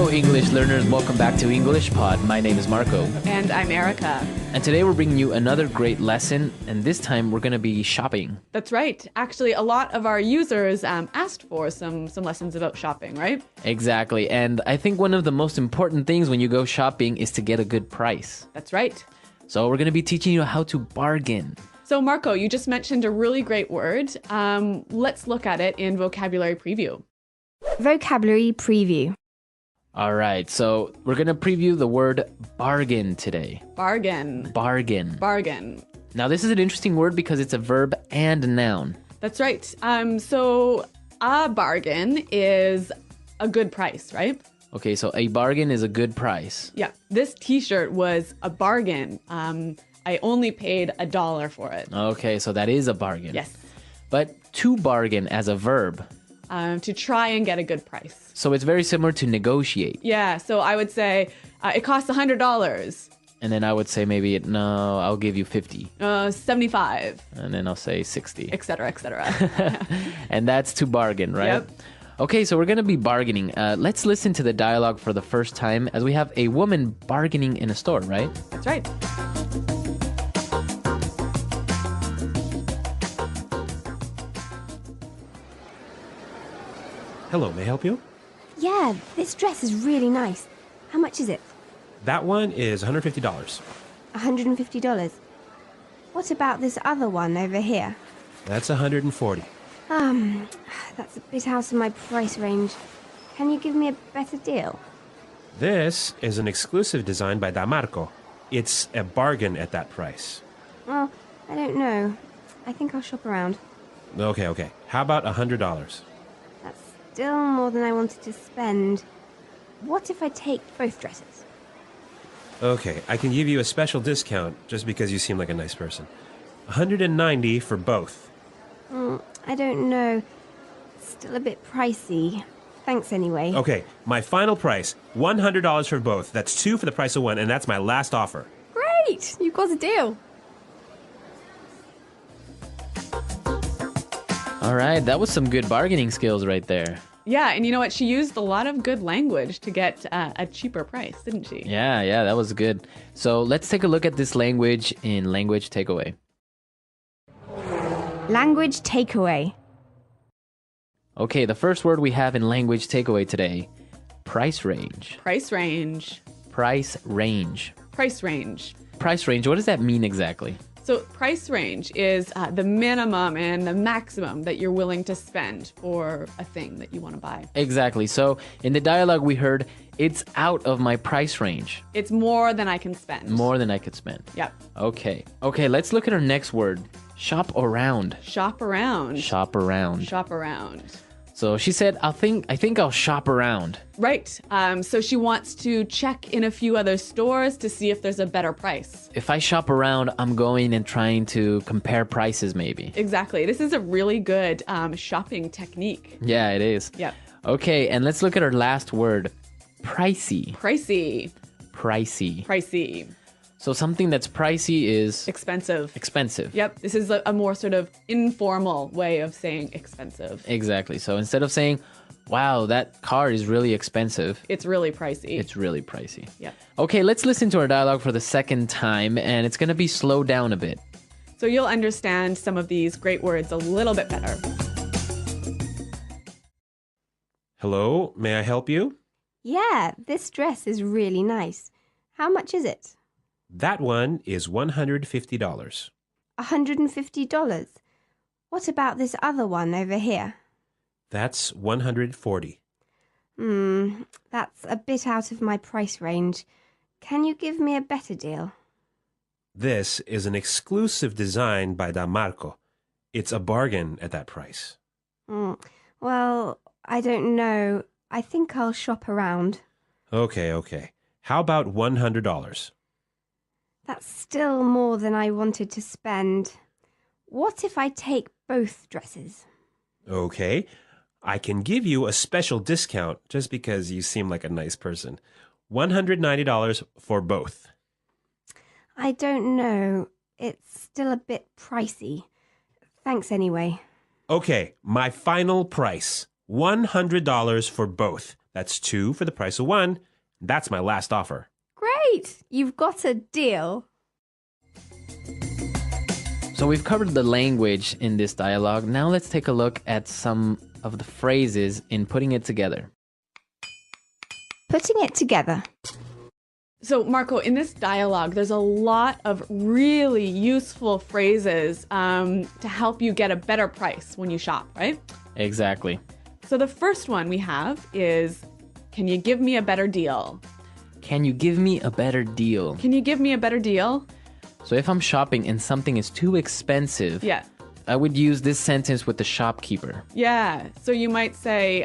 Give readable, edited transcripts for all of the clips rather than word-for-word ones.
Hello, English learners. Welcome back to English Pod. My name is Marco. And I'm Erica. And today we're bringing you another great lesson. And this time we're going to be shopping. That's right. Actually, a lot of our users asked for some lessons about shopping, right? Exactly. And I think one of the most important things when you go shopping is to get a good price. That's right. So we're going to be teaching you how to bargain. So Marco, you just mentioned a really great word. Let's look at it in vocabulary preview. Vocabulary preview. All right. So we're going to preview the word bargain today. Bargain. Bargain. Bargain. Now, this is an interesting word because it's a verb and a noun. That's right. So a bargain is a good price, right? Okay, so a bargain is a good price. Yeah. This t-shirt was a bargain. I only paid $1 for it. Okay, so that is a bargain. Yes. But to bargain as a verb. To try and get a good price. So it's very similar to negotiate. Yeah, so I would say it costs $100. And then I would say maybe, no, I'll give you 50. 75. And then I'll say 60. Et cetera, et cetera. And that's to bargain, right? Yep. Okay, so we're going to be bargaining. Let's listen to the dialogue for the first time as we have a woman bargaining in a store, right? That's right. Hello, may I help you? Yeah, this dress is really nice. How much is it? That one is $150. $150. What about this other one over here? That's $140. That's a bit out of my price range. Can you give me a better deal? This is an exclusive design by Damarco. It's a bargain at that price. Well, I don't know. I think I'll shop around. Okay. How about $100? That's still more than I wanted to spend. What if I take both dresses? Okay, I can give you a special discount just because you seem like a nice person. $190 for both. I don't know. It's still a bit pricey. Thanks anyway. Okay, my final price, $100 for both. That's two for the price of one, and that's my last offer. Great! You've got a deal. All right, that was some good bargaining skills right there. Yeah, and you know what? She used a lot of good language to get a cheaper price, didn't she? Yeah, that was good. So let's take a look at this language in Language Takeaway. Language takeaway. Okay, the first word we have in Language Takeaway today, price range. Price range. Price range. Price range. Price range, what does that mean exactly? So price range is the minimum and the maximum that you're willing to spend for a thing that you want to buy. Exactly. So in the dialogue we heard, it's out of my price range. It's more than I can spend. More than I could spend. Yep. Okay, let's look at our next word. Shop around. Shop around. Shop around. Shop around. So she said, I think I'll shop around. Right. So she wants to check in a few other stores to see if there's a better price. If I shop around, I'm going and trying to compare prices maybe. Exactly. This is a really good shopping technique. Yeah, it is. Yep. Okay, and let's look at our last word. Pricey. Pricey. Pricey. Pricey. So something that's pricey is Expensive. expensive. Yep. This is a more sort of informal way of saying expensive. Exactly. So instead of saying, wow, that car is really expensive, It's really pricey. it's really pricey. Yep. Okay, let's listen to our dialogue for the second time, and it's going to be slowed down a bit. So you'll understand some of these great words a little bit better. Hello, may I help you? Yeah, this dress is really nice. How much is it? That one is $150. $150. What about this other one over here? That's $140. That's a bit out of my price range. Can you give me a better deal? This is an exclusive design by Damarco. It's a bargain at that price. Well, I don't know. I think I'll shop around. Okay. How about $100? That's still more than I wanted to spend. What if I take both dresses? Okay. I can give you a special discount just because you seem like a nice person. $190 for both. I don't know. It's still a bit pricey. Thanks anyway. Okay, my final price. $100 for both. That's 2 for the price of 1. That's my last offer. Great! You've got a deal. So we've covered the language in this dialogue. Now let's take a look at some of the phrases in putting it together. Putting it together. So, Marco, in this dialogue, there's a lot of really useful phrases to help you get a better price when you shop, right? Exactly. So the first one we have is, can you give me a better deal? Can you give me a better deal? Can you give me a better deal? So if I'm shopping and something is too expensive, Yeah. I would use this sentence with the shopkeeper. Yeah. So you might say,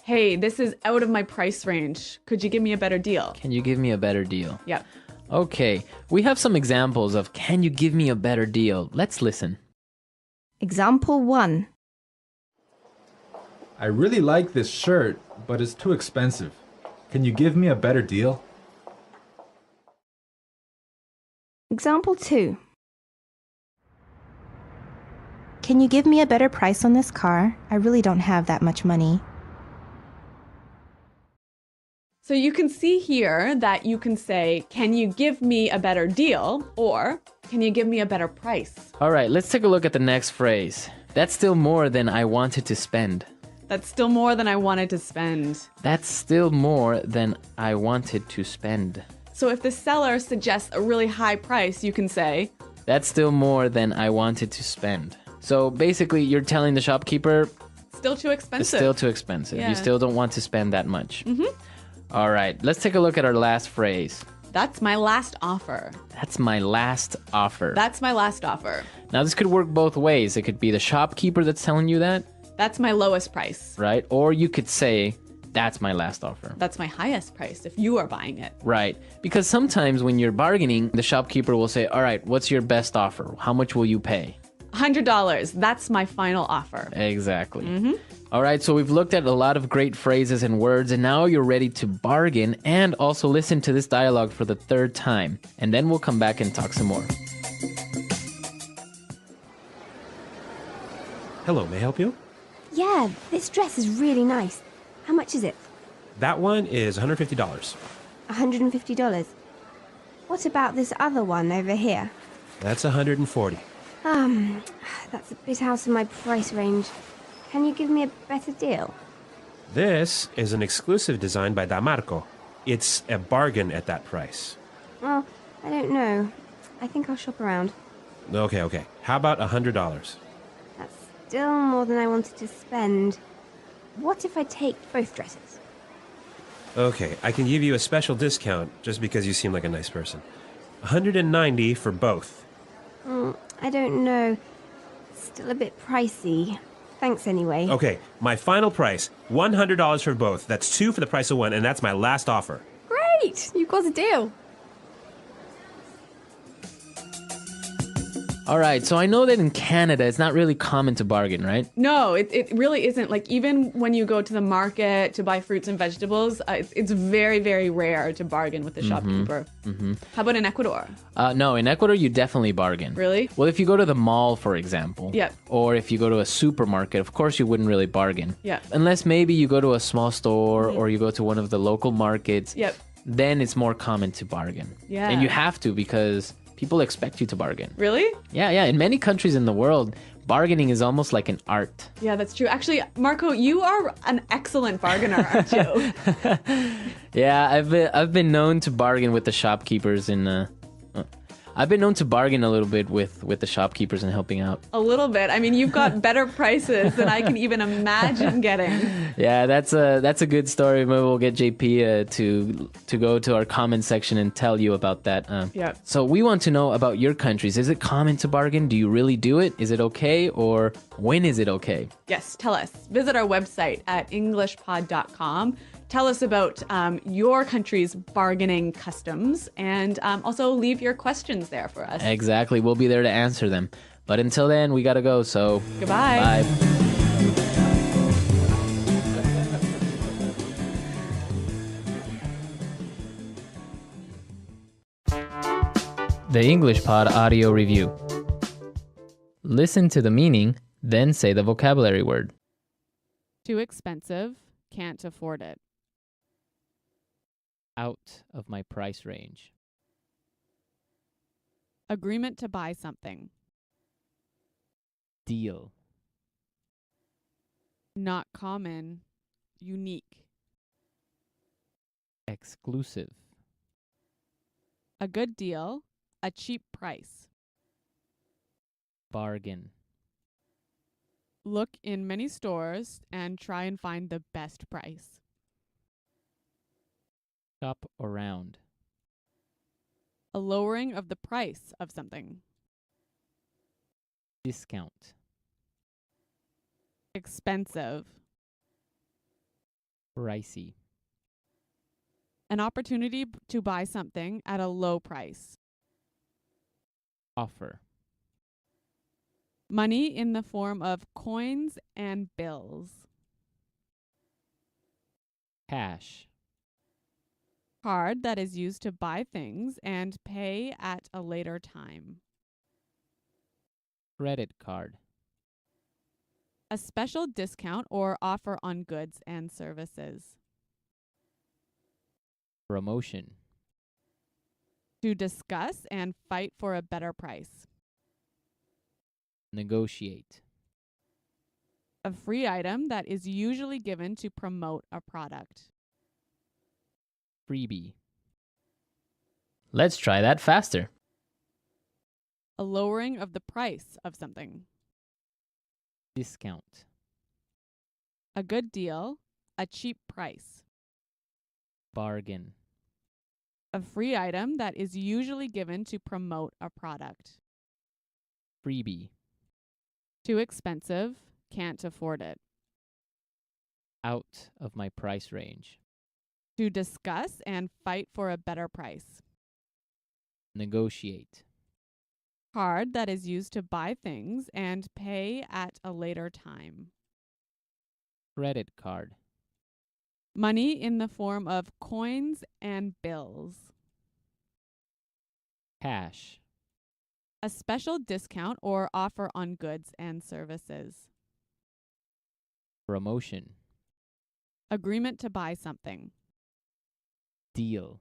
hey, this is out of my price range. Could you give me a better deal? Can you give me a better deal? Yeah. Okay, we have some examples of can you give me a better deal? Let's listen. Example 1. I really like this shirt, but it's too expensive. Can you give me a better deal? Example 2. Can you give me a better price on this car? I really don't have that much money. So you can see here that you can say, can you give me a better deal? Or can you give me a better price? All right, let's take a look at the next phrase. That's still more than I wanted to spend. That's still more than I wanted to spend. That's still more than I wanted to spend. So if the seller suggests a really high price, you can say, That's still more than I wanted to spend. So basically, you're telling the shopkeeper still too it's expensive. still too expensive. Yeah. You still don't want to spend that much. All right, let's take a look at our last phrase. That's my last offer. That's my last offer. That's my last offer. Now, this could work both ways. It could be the shopkeeper that's telling you that, That's my lowest price. right? Or you could say, that's my last offer. That's my highest price if you are buying it. Right. Because sometimes when you're bargaining, the shopkeeper will say, all right, what's your best offer? How much will you pay? $100. That's my final offer. Exactly. All right, so we've looked at a lot of great phrases and words, and now you're ready to bargain and also listen to this dialogue for the third time. And then we'll come back and talk some more. Hello, may I help you? Yeah, this dress is really nice. How much is it? That one is $150. $150. What about this other one over here? That's $140. That's a bit out of my price range. Can you give me a better deal? This is an exclusive design by Damarco. It's a bargain at that price. Well, I don't know. I think I'll shop around. Okay. How about $100? That's still more than I wanted to spend. What if I take both dresses? Okay, I can give you a special discount just because you seem like a nice person. $190 for both. I don't know. Still a bit pricey. Thanks anyway. Okay, my final price, $100 for both. That's 2 for the price of 1, and that's my last offer. Great! You've got a deal. All right, so I know that in Canada, it's not really common to bargain, right? No, it really isn't. Like, even when you go to the market to buy fruits and vegetables, it's very, very rare to bargain with the shopkeeper. How about in Ecuador? No, in Ecuador, you definitely bargain. Really? Well, if you go to the mall, for example, Yep. or if you go to a supermarket, of course you wouldn't really bargain. Yeah. Unless maybe you go to a small store or you go to one of the local markets. Yep. Then it's more common to bargain. Yeah. And you have to because people expect you to bargain. Really? Yeah. In many countries in the world, bargaining is almost like an art. Yeah, that's true. Actually, Marco, you are an excellent bargainer, aren't you? Yeah, I've been known to bargain with the shopkeepers in I've been known to bargain a little bit with the shopkeepers and helping out. A little bit. I mean, you've got better prices than I can even imagine getting. Yeah, that's a good story. Maybe we'll get JP to go to our comment section and tell you about that. Yeah. So we want to know about your countries. Is it common to bargain? Do you really do it? Is it okay? Or when is it okay? Yes, tell us. Visit our website at englishpod.com. Tell us about your country's bargaining customs, and also leave your questions there for us. Exactly. We'll be there to answer them. But until then, we got to go. So Goodbye. Bye. The English Pod Audio Review. Listen to the meaning, then say the vocabulary word. Too expensive, can't afford it. Out of my price range. Agreement to buy something. Deal. Not common. Unique. Exclusive. A good deal. A cheap price. Bargain. Look in many stores and try and find the best price. Shop around. A lowering of the price of something. Discount. Expensive. Pricey. An opportunity to buy something at a low price. Offer. Money in the form of coins and bills. Cash. Card that is used to buy things and pay at a later time. Credit card. A special discount or offer on goods and services. Promotion. To discuss and fight for a better price. Negotiate. A free item that is usually given to promote a product. Freebie. Let's try that faster. A lowering of the price of something. Discount. A good deal. A cheap price. Bargain. A free item that is usually given to promote a product. Freebie. Too expensive. Can't afford it. Out of my price range. To discuss and fight for a better price. Negotiate. Card that is used to buy things and pay at a later time. Credit card. Money in the form of coins and bills. Cash. A special discount or offer on goods and services. Promotion. Agreement to buy something. Deal.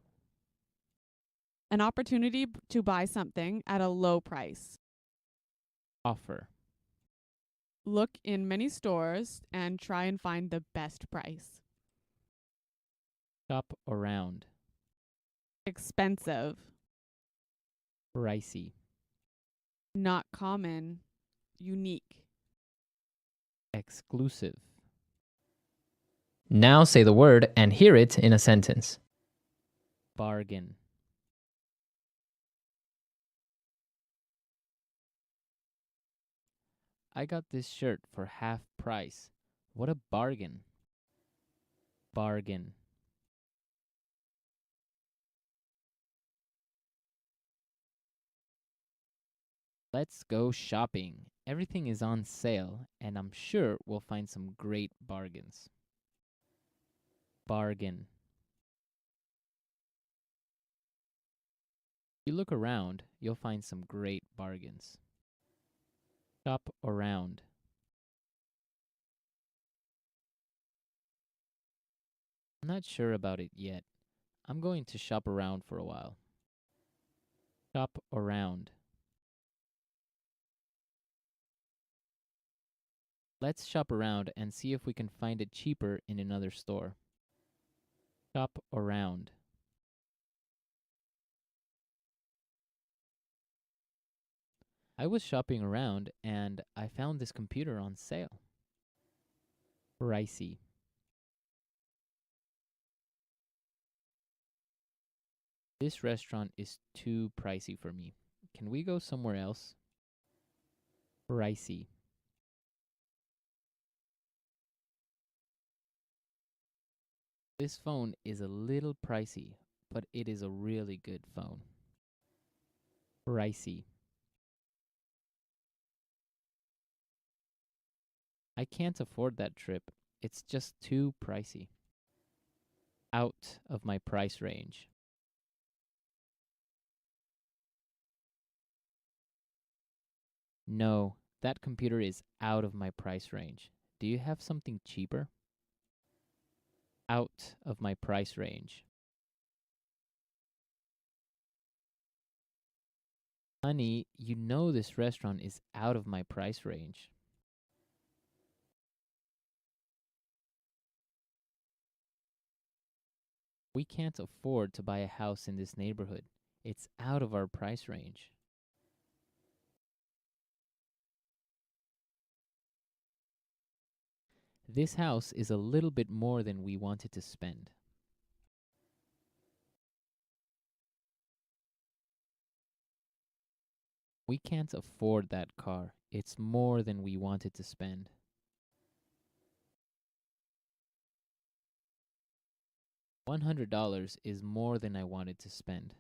An opportunity to buy something at a low price. Offer. Look in many stores and try and find the best price. Shop around. Expensive. Pricey. Not common. Unique. Exclusive. Now say the word and hear it in a sentence. Bargain. I got this shirt for half price. What a bargain. Bargain. Let's go shopping. Everything is on sale, and I'm sure we'll find some great bargains. Bargain. If you look around, you'll find some great bargains. Shop around. I'm not sure about it yet. I'm going to shop around for a while. Shop around. Let's shop around and see if we can find it cheaper in another store. Shop around. I was shopping around and I found this computer on sale. Pricey. This restaurant is too pricey for me. Can we go somewhere else? Pricey. This phone is a little pricey, but it is a really good phone. Pricey. I can't afford that trip. It's just too pricey. Out of my price range. No, that computer is out of my price range. Do you have something cheaper? Out of my price range. Honey, you know this restaurant is out of my price range. We can't afford to buy a house in this neighborhood. It's out of our price range. This house is a little bit more than we wanted to spend. We can't afford that car. It's more than we wanted to spend. $100 is more than I wanted to spend.